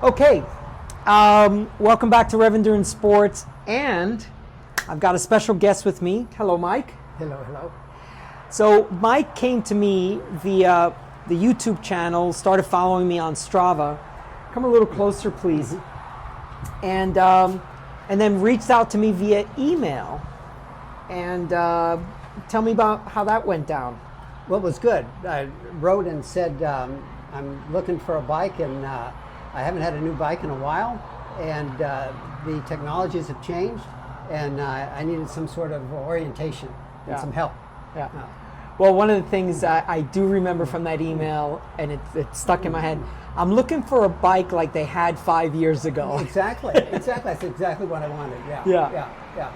Okay, welcome back to Rev Endurance Sports, and I've got a special guest with me. Hello, Mike. Hello, hello. So Mike came to me via the YouTube channel, started following me on Strava. Come a little closer, please. And then reached out to me via email. And tell me about how that went down. Well, it was good. I wrote and said, I'm looking for a bike, and I haven't had a new bike in a while, and the technologies have changed, and I needed some sort of orientation and some help. Yeah. Well, one of the things I do remember from that email, and it stuck in my head, I'm looking for a bike like they had 5 years ago. Exactly. That's exactly what I wanted. Yeah.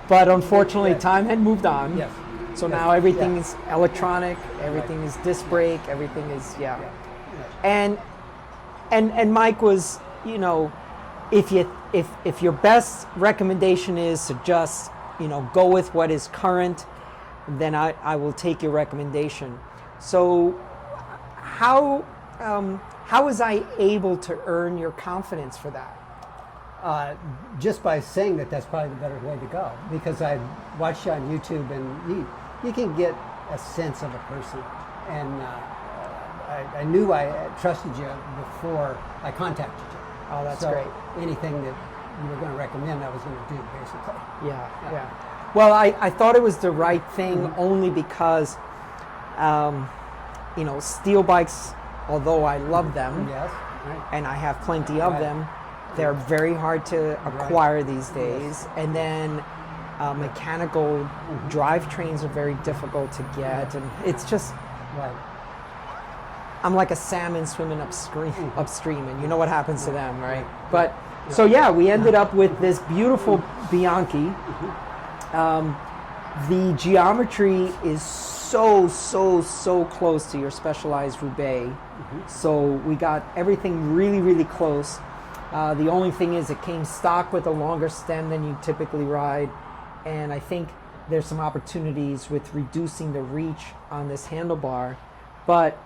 But unfortunately, Yes. time had moved on. Yes. So now everything is electronic, everything is disc brake, everything is, And Mike was, if your best recommendation is to just, go with what is current, then I will take your recommendation. So how was I able to earn your confidence for that? Just by saying that's probably the better way to go, because I watched you on YouTube, and you can get a sense of a person, and I knew I trusted you before I contacted you. Oh, that's so great. Anything that you were going to recommend, I was going to do, basically. Yeah. Well, I thought it was the right thing only because, steel bikes, although I love them, Yes, right. and I have plenty of them, they're very hard to acquire these days. And then mechanical drivetrains are very difficult to get, and it's just, I'm like a salmon swimming upstream, and you know what happens to them, right? But so we ended up with this beautiful Bianchi. The geometry is so close to your Specialized Roubaix. So we got everything really close. The only thing is it came stock with a longer stem than you typically ride, and I think there's some opportunities with reducing the reach on this handlebar. But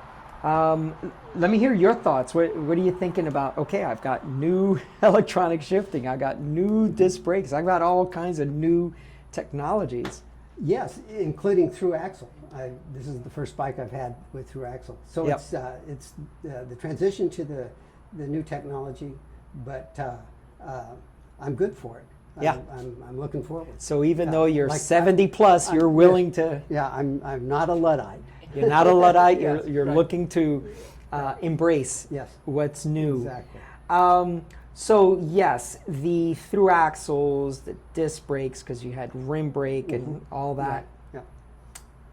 let me hear your thoughts. What are you thinking about? Okay, I've got new electronic shifting, I got new disc brakes, I've got all kinds of new technologies. Yes, including through axle. This is the first bike I've had with through axle. So it's the transition to the new technology, but I'm good for it. I'm looking forward. So even though you're 70 plus, you're willing to. Yeah, I'm not a Luddite. You're not a Luddite. Yes, you're looking to embrace what's new. Exactly. So yes, the through axles, the disc brakes, because you had rim brake and all that,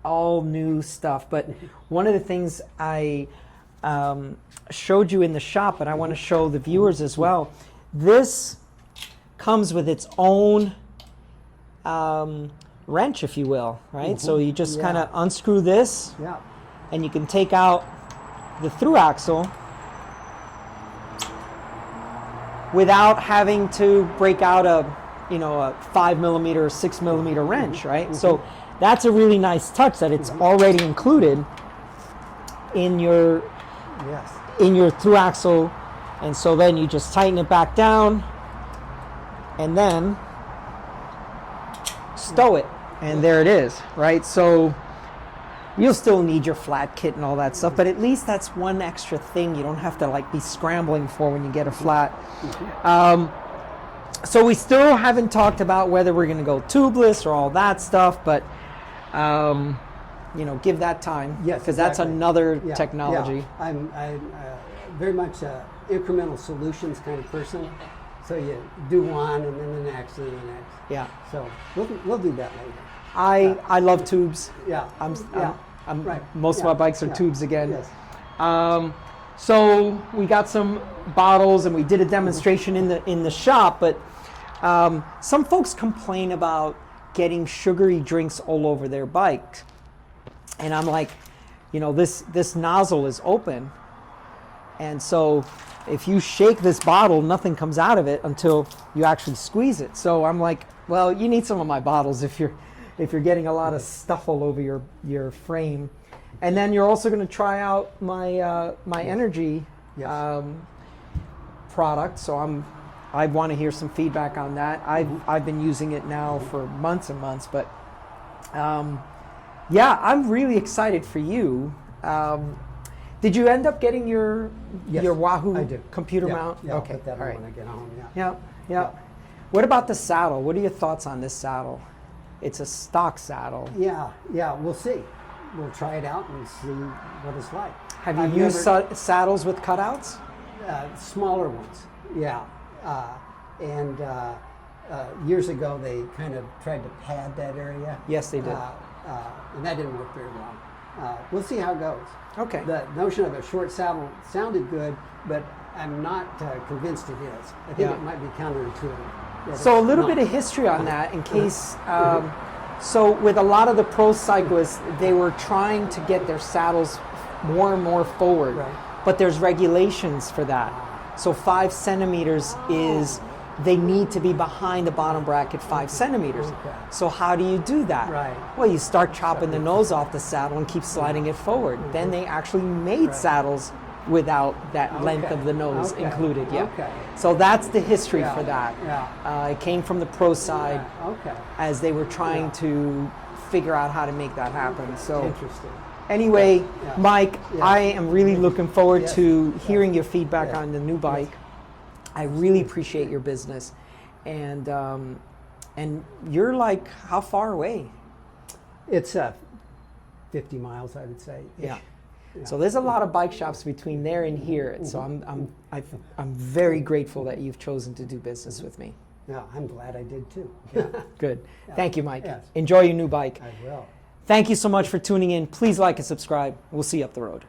all new stuff. But one of the things I showed you in the shop, but I want to show the viewers as well. This comes with its own wrench, if you will, right? So you just kind of unscrew this, and you can take out the through axle without having to break out a 5mm or 6mm wrench, right? So that's a really nice touch that it's already included in your through axle, and so then you just tighten it back down and then stow it, and there it is, right? So you'll still need your flat kit and all that stuff, but at least that's one extra thing you don't have to be scrambling for when you get a flat. So we still haven't talked about whether we're going to go tubeless or all that stuff, but give that time, because that's another technology. I'm very much a incremental solutions kind of person. So you do one and then the next and the next. Yeah. So we'll do that later. I love tubes. Most of my bikes are tubes again. Yes. So we got some bottles and we did a demonstration in the shop, but some folks complain about getting sugary drinks all over their bike, and I'm like, this nozzle is open, and so if you shake this bottle, nothing comes out of it until you actually squeeze it. So I'm like, well, you need some of my bottles if you're getting a lot of stuff all over your frame. And then you're also going to try out my energy product, so I want to hear some feedback on that. I've been using it now for months and months, but yeah, I'm really excited for you. Did you end up getting your Wahoo computer mount? Yeah, okay, I'll put that all right. on when I get home. Yeah. What about the saddle? What are your thoughts on this saddle? It's a stock saddle. Yeah, we'll see. We'll try it out and see what it's like. Have you used saddles with cutouts? Smaller ones, yeah. And years ago, they kind of tried to pad that area. Yes, they did. And that didn't work very well. We'll see how it goes. Okay. The notion of a short saddle sounded good, but I'm not convinced it is. I think it might be counterintuitive. So a little bit of history on that in case, so with a lot of the pro cyclists, they were trying to get their saddles more and more forward, but there's regulations for that. So 5 centimeters is, they need to be behind the bottom bracket 5 centimeters. So how do you do that? Well, you start chopping the nose off the saddle and keep sliding it forward. Then they actually made saddles without that length of the nose included. So that's the history for that. It came from the pro side as they were trying to figure out how to make that happen. So interesting. Anyway, Mike, I am really looking forward to hearing your feedback on the new bike. I really appreciate your business, and you're like how far away? It's 50 miles, I would say. Yeah. So there's a lot of bike shops between there and here. So I'm very grateful that you've chosen to do business with me. Yeah, I'm glad I did too. Good. Thank you, Mike. Enjoy your new bike. I will. Thank you so much for tuning in. Please like and subscribe. We'll see you up the road.